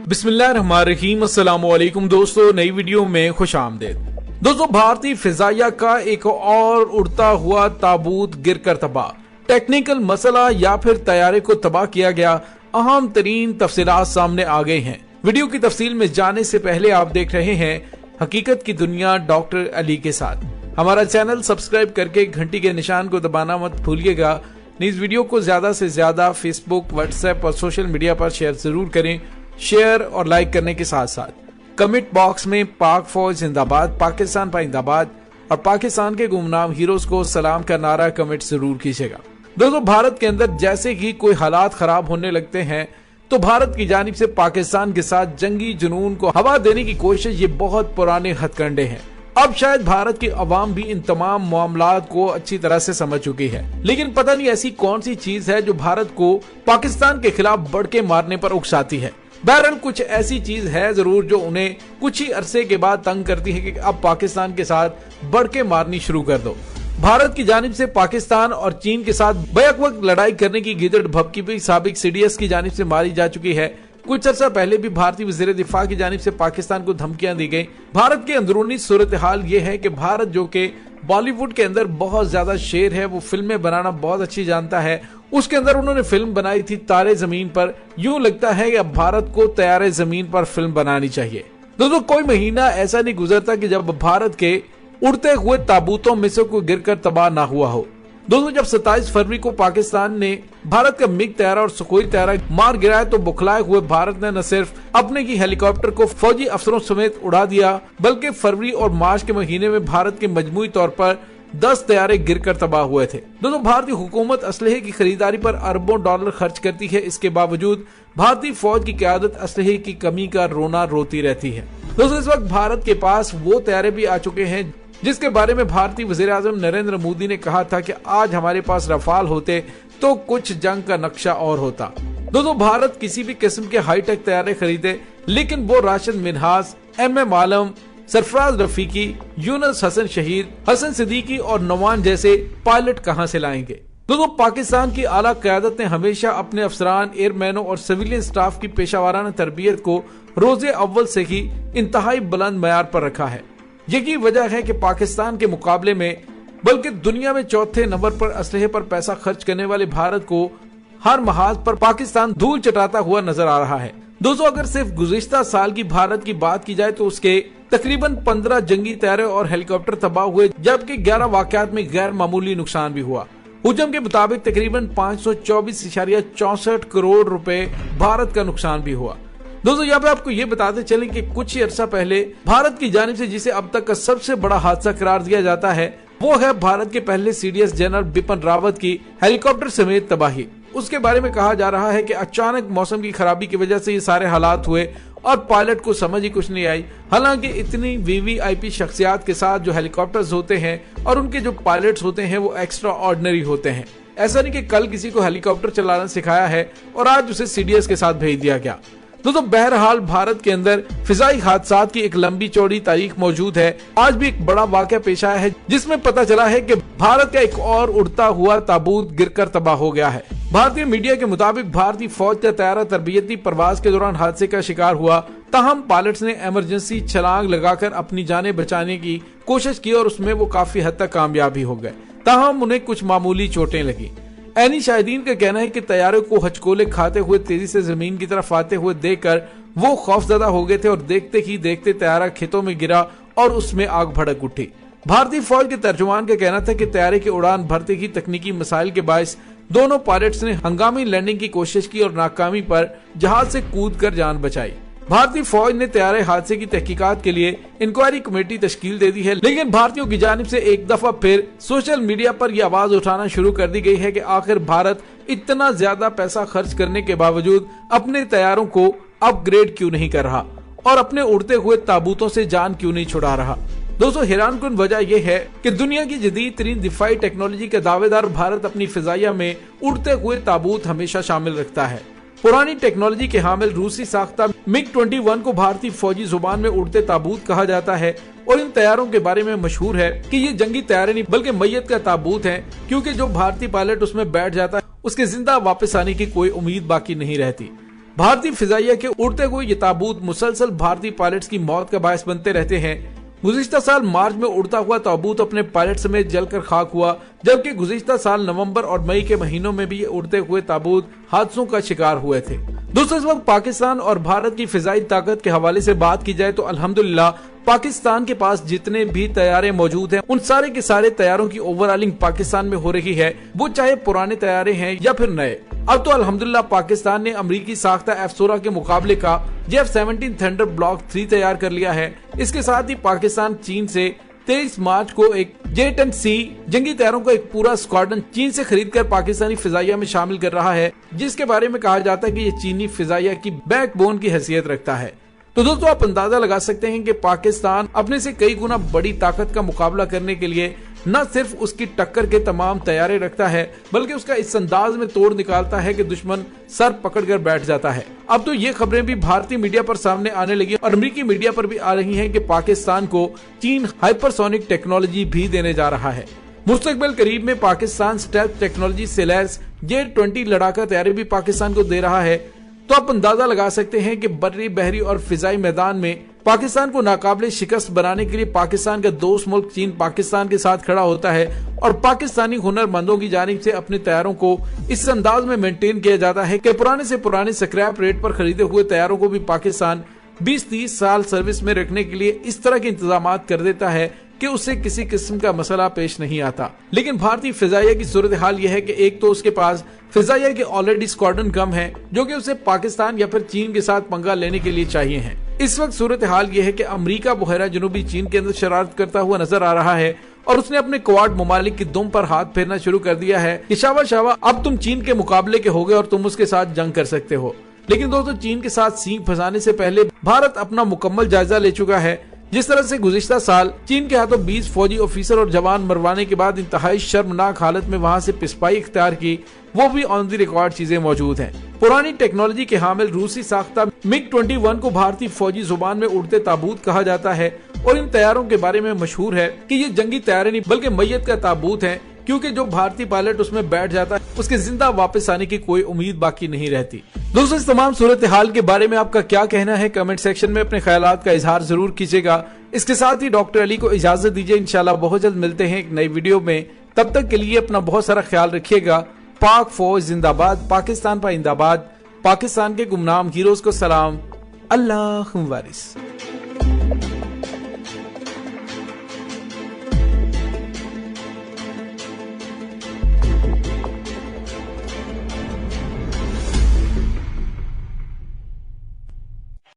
बिस्मिल्लाहिर्रहमानिर्रहीम, अस्सलाम वालेकुम दोस्तों, नई वीडियो में खुश आमदेद। दोस्तों, भारतीय फिजाइया का एक और उड़ता हुआ ताबूत गिरकर तबाह, टेक्निकल मसला या फिर तैयारे को तबाह किया गया, अहम तरीन तफसीलात सामने आ गए हैं। वीडियो की तफसील में जाने से पहले आप देख रहे हैं हकीकत की दुनिया डॉक्टर अली के साथ। हमारा चैनल सब्सक्राइब करके घंटी के निशान को दबाना मत भूलिएगा। इस वीडियो को ज्यादा से ज्यादा फेसबुक, व्हाट्सएप और सोशल मीडिया पर शेयर जरूर करें। शेयर और लाइक करने के साथ साथ कमेंट बॉक्स में पाक फौज जिंदाबाद, पाकिस्तान पाइंदाबाद और पाकिस्तान के गुमनाम हीरोज को सलाम का नारा कमेंट जरूर कीजिएगा। दोस्तों, भारत के अंदर जैसे ही कोई हालात खराब होने लगते हैं तो भारत की जानिब से पाकिस्तान के साथ जंगी जुनून को हवा देने की कोशिश, ये बहुत पुराने हथकंडे हैं। अब शायद भारत की अवाम भी इन तमाम मामलात को अच्छी तरह से समझ चुकी है, लेकिन पता नहीं ऐसी कौन सी चीज है जो भारत को पाकिस्तान के खिलाफ बढ़ के मारने पर उकसाती है। बहरहाल कुछ ऐसी चीज है जरूर जो उन्हें कुछ ही अरसे के बाद तंग करती है कि अब पाकिस्तान के साथ बढ़ के मारनी शुरू कर दो। भारत की जानिब से पाकिस्तान और चीन के साथ बैक वक्त लड़ाई करने की गिदड़ भभकी भी साबिक सीडीएस की जानिब से मारी जा चुकी है। कुछ अर्सा पहले भी भारतीय वज़ीर दिफा की जानिब से पाकिस्तान को धमकियां दी गई। भारत की अंदरूनी सूरत हाल ये है कि भारत, जो कि बॉलीवुड के अंदर बहुत ज्यादा शेर है, वो फिल्में बनाना बहुत अच्छी जानता है, उसके अंदर उन्होंने फिल्म बनाई थी तारे जमीन पर। यूं लगता है कि अब भारत को तारे जमीन पर फिल्म बनानी चाहिए। दोस्तों, कोई महीना ऐसा नहीं गुजरता कि जब भारत के उड़ते हुए ताबूतों में से कोई गिरकर तबाह ना हुआ हो। दोस्तों, जब 27 फरवरी को पाकिस्तान ने भारत का मिग तैयारा और सुखोई तैयारा मार गिराया तो बुखलाए हुए भारत ने न सिर्फ अपने ही हेलीकॉप्टर को फौजी अफसरों समेत उड़ा दिया, बल्कि फरवरी और मार्च के महीने में भारत के मजमूई तौर पर 10 तैयारे गिरकर तबाह हुए थे। दोस्तों, भारतीय हुकूमत असलहे की खरीदारी पर अरबों डॉलर खर्च करती है, इसके बावजूद भारतीय फौज की क़यादत असलहे की कमी का रोना रोती रहती है। दोस्तों, इस वक्त भारत के पास वो तैयारे भी आ चुके हैं जिसके बारे में भारतीय वज़ीर आज़म नरेंद्र मोदी ने कहा था कि आज हमारे पास रफाल होते तो कुछ जंग का नक्शा और होता। दोस्तों, भारत किसी भी किस्म के हाईटेक तैयारे खरीदे, लेकिन वो राशिद मिन्हास, MM आलम, सरफराज रफीकी, यूनुस हसन शहीद, हसन सिद्दीकी और नवान जैसे पायलट कहां से लाएंगे। दोस्तों, पाकिस्तान की आला क़यादत ने हमेशा अपने अफसरान, एयरमैनों और सिविलियन स्टाफ की पेशावराना तरबियत को रोजे अव्वल से ही इंतहाई बुलंद मयार पर रखा है। यही वजह है कि पाकिस्तान के मुकाबले में, बल्कि दुनिया में चौथे नंबर पर असलहे पर पैसा खर्च करने वाले भारत को हर महाज पर पाकिस्तान धूल चटाता हुआ नजर आ रहा है। दोस्तों, अगर सिर्फ गुज़िश्ता साल की भारत की बात की जाए तो उसके तकरीबन 15 जंगी तैयारे और हेलीकॉप्टर तबाह हुए, जबकि 11 वाकयात में गैर मामूली नुकसान भी हुआ। हुजम के मुताबिक तकरीबन 524.64 करोड़ रुपए भारत का नुकसान भी हुआ। दोस्तों, यहाँ पे आपको ये बताते चलें कि कुछ ही अरसा पहले भारत की जानिब से जिसे अब तक का सबसे बड़ा हादसा करार दिया जाता है, वो है भारत के पहले सीडीएस जनरल बिपिन रावत की हेलीकॉप्टर समेत तबाही। उसके बारे में कहा जा रहा है कि अचानक मौसम की खराबी की वजह से ये सारे हालात हुए और पायलट को समझ ही कुछ नहीं आई। हालांकि इतनी VVIP शख्सियात के साथ जो हेलीकॉप्टर्स होते हैं और उनके जो पायलट्स होते हैं वो एक्स्ट्रा ऑर्डिनरी होते हैं। ऐसा नहीं कि कल किसी को हेलीकॉप्टर चलाना सिखाया है और आज उसे सीडीएस के साथ भेज दिया गया। दोस्तों, बहरहाल भारत के अंदर फिजाई हादसात की एक लंबी चौड़ी तारीख मौजूद है। आज भी एक बड़ा वाकया पेश आया है जिसमें पता चला है कि भारत का एक और उड़ता हुआ ताबूत गिरकर तबाह हो गया है। भारतीय मीडिया के मुताबिक भारतीय फौज का तैयारा तरबियती परवाज के दौरान हादसे का शिकार हुआ, ताहम पायलट्स ने इमरजेंसी छलांग लगाकर अपनी जानें बचाने की कोशिश की और उसमें वो काफी हद तक कामयाब भी हो गए, ताहम उन्हें कुछ मामूली चोटें लगी। ऐनी शाहिदीन का कहना है कि तैयारे को हचकोले खाते हुए तेजी से जमीन की तरफ आते हुए देखकर वो खौफजदा हो गए थे और देखते ही देखते तैयारा खेतों में गिरा और उसमें आग भड़क उठी। भारतीय फौज के तर्जुमान का कहना था कि तैयारे की उड़ान भरते ही तकनीकी मसाइल के बायस दोनों पायलट्स ने हंगामी लैंडिंग की कोशिश की और नाकामी पर जहाज से कूद कर जान बचाई। भारतीय फौज ने तैयारे हादसे की तहकीकात के लिए इंक्वायरी कमेटी तश्कील दे दी है, लेकिन भारतीयों की जानिब से एक दफा फिर सोशल मीडिया पर यह आवाज उठाना शुरू कर दी गई है कि आखिर भारत इतना ज्यादा पैसा खर्च करने के बावजूद अपने तैयारों को अपग्रेड क्यों नहीं कर रहा और अपने उड़ते हुए ताबूतों से जान क्यों नहीं छुड़ा रहा। दोस्तों, हैरानकुन वजह यह है कि दुनिया की जदीद तरीन दिफाई टेक्नोलॉजी का दावेदार भारत अपनी फिजाइया में उड़ते हुए ताबूत हमेशा शामिल रखता है। पुरानी टेक्नोलॉजी के हामिल रूसी साख्ता MiG-21 को भारतीय फौजी जुबान में उड़ते ताबूत कहा जाता है और इन तैयारों के बारे में मशहूर है कि ये जंगी तैयारे नहीं बल्कि मैयत का ताबूत है, क्योंकि जो भारतीय पायलट उसमें बैठ जाता है उसके जिंदा वापस आने की कोई उम्मीद बाकी नहीं रहती। भारतीय फिजाइया के उड़ते हुए ये ताबूत मुसलसल भारतीय पायलट्स की मौत का बायस बनते रहते हैं। गुज़िश्ता साल मार्च में उड़ता हुआ ताबूत अपने पायलट समेत जलकर खाक हुआ, जबकि गुज़िश्ता साल नवंबर और मई के महीनों में भी ये उड़ते हुए ताबूत हादसों का शिकार हुए थे। दोस्तों, इस वक्त पाकिस्तान और भारत की फिजाई ताकत के हवाले से बात की जाए तो अल्हम्दुलिल्लाह पाकिस्तान के पास जितने भी तैयारे मौजूद हैं उन सारे के सारे तैयारों की ओवरऑलिंग पाकिस्तान में हो रही है, वो चाहे पुराने तैयारे हैं या फिर नए। अब तो अल्हम्दुलिल्लाह पाकिस्तान ने अमरीकी साख्ता F-16 के मुकाबले का F-17 थंडर ब्लॉक 3 तैयार कर लिया है। इसके साथ ही पाकिस्तान चीन से 23 मार्च को एक J-10C जंगी तैयारों का एक पूरा स्क्वाड्रन चीन से खरीदकर पाकिस्तानी फिजाइया में शामिल कर रहा है, जिसके बारे में कहा जाता है कि ये चीनी फिजाइया की बैकबोन की हैसियत रखता है। तो दोस्तों, आप अंदाजा लगा सकते हैं कि पाकिस्तान अपने से कई गुना बड़ी ताकत का मुकाबला करने के लिए न सिर्फ उसकी टक्कर के तमाम तैयारे रखता है, बल्कि उसका इस अंदाज में तोड़ निकालता है कि दुश्मन सर पकड़कर बैठ जाता है। अब तो ये खबरें भी भारतीय मीडिया पर सामने आने लगी और अमेरिकी मीडिया पर भी आ रही हैं कि पाकिस्तान को चीन हाइपरसोनिक टेक्नोलॉजी भी देने जा रहा है। मुस्तकबिल करीब में पाकिस्तान स्टेल्थ टेक्नोलॉजी से लैस J-20 लड़ाका तैयारे भी पाकिस्तान को दे रहा है। तो आप अंदाजा लगा सकते हैं कि बर्री, बहरी और फिजाई मैदान में पाकिस्तान को नाकाबिले शिकस्त बनाने के लिए पाकिस्तान का दोस्त मुल्क चीन पाकिस्तान के साथ खड़ा होता है और पाकिस्तानी हुनरमंदों की जानिब से अपने तैयारों को इस अंदाज में मेंटेन किया जाता है कि पुराने से पुराने स्क्रैप रेट पर खरीदे हुए तैयारों को भी पाकिस्तान 20-30 साल सर्विस में रखने के लिए इस तरह के इंतजाम कर देता है कि उससे किसी किस्म का मसला पेश नहीं आता। लेकिन भारतीय फिजाइया की सूरत हाल यह है कि एक तो उसके पास फिजाइया के ऑलरेडी स्क्वाड्रन कम है, जो कि उसे पाकिस्तान या फिर चीन के साथ पंगा लेने के लिए चाहिए हैं। इस वक्त सूरत हाल यह है कि अमेरिका बहरा जनूबी चीन के अंदर शरारत करता हुआ नजर आ रहा है और उसने अपने क्वाड ममालिक की दुम पर हाथ फेरना शुरू कर दिया है कि शाबाश शाबाश, अब तुम चीन के मुकाबले के हो गए और तुम उसके साथ जंग कर सकते हो। लेकिन दोस्तों, चीन के साथ सींग फंसाने से पहले भारत अपना मुकम्मल जायजा ले चुका है। जिस तरह से गुज़िश्ता साल चीन के हाथों 20 फौजी ऑफिसर और जवान मरवाने के बाद इंतहाई शर्मनाक हालत में वहां से पिस्पाई इख्तियार की, वो भी ऑन द रिकॉर्ड चीजें मौजूद हैं। पुरानी टेक्नोलॉजी के हामिल रूसी साख्ता MiG-21 को भारतीय फौजी जुबान में उड़ते ताबूत कहा जाता है और इन तैयारों के बारे में मशहूर है कि ये जंगी तैयारे नहीं बल्कि मैयत का ताबूत है, क्योंकि जो भारतीय पायलट उसमें बैठ जाता है उसके जिंदा वापस आने की कोई उम्मीद बाकी नहीं रहती। दोस्तों, इस तमाम सूरत हाल के बारे में आपका क्या कहना है? कमेंट सेक्शन में अपने ख्यालात का इजहार जरूर कीजिएगा। इसके साथ ही डॉक्टर अली को इजाजत दीजिए। इंशाल्लाह बहुत जल्द मिलते हैं एक नई वीडियो में। तब तक के लिए अपना बहुत सारा ख्याल रखिएगा। पाक फौज जिंदाबाद, पाकिस्तान पाइंदाबाद, पाकिस्तान के गुमनाम हीरोज को सलाम, अल्लाह वारिस।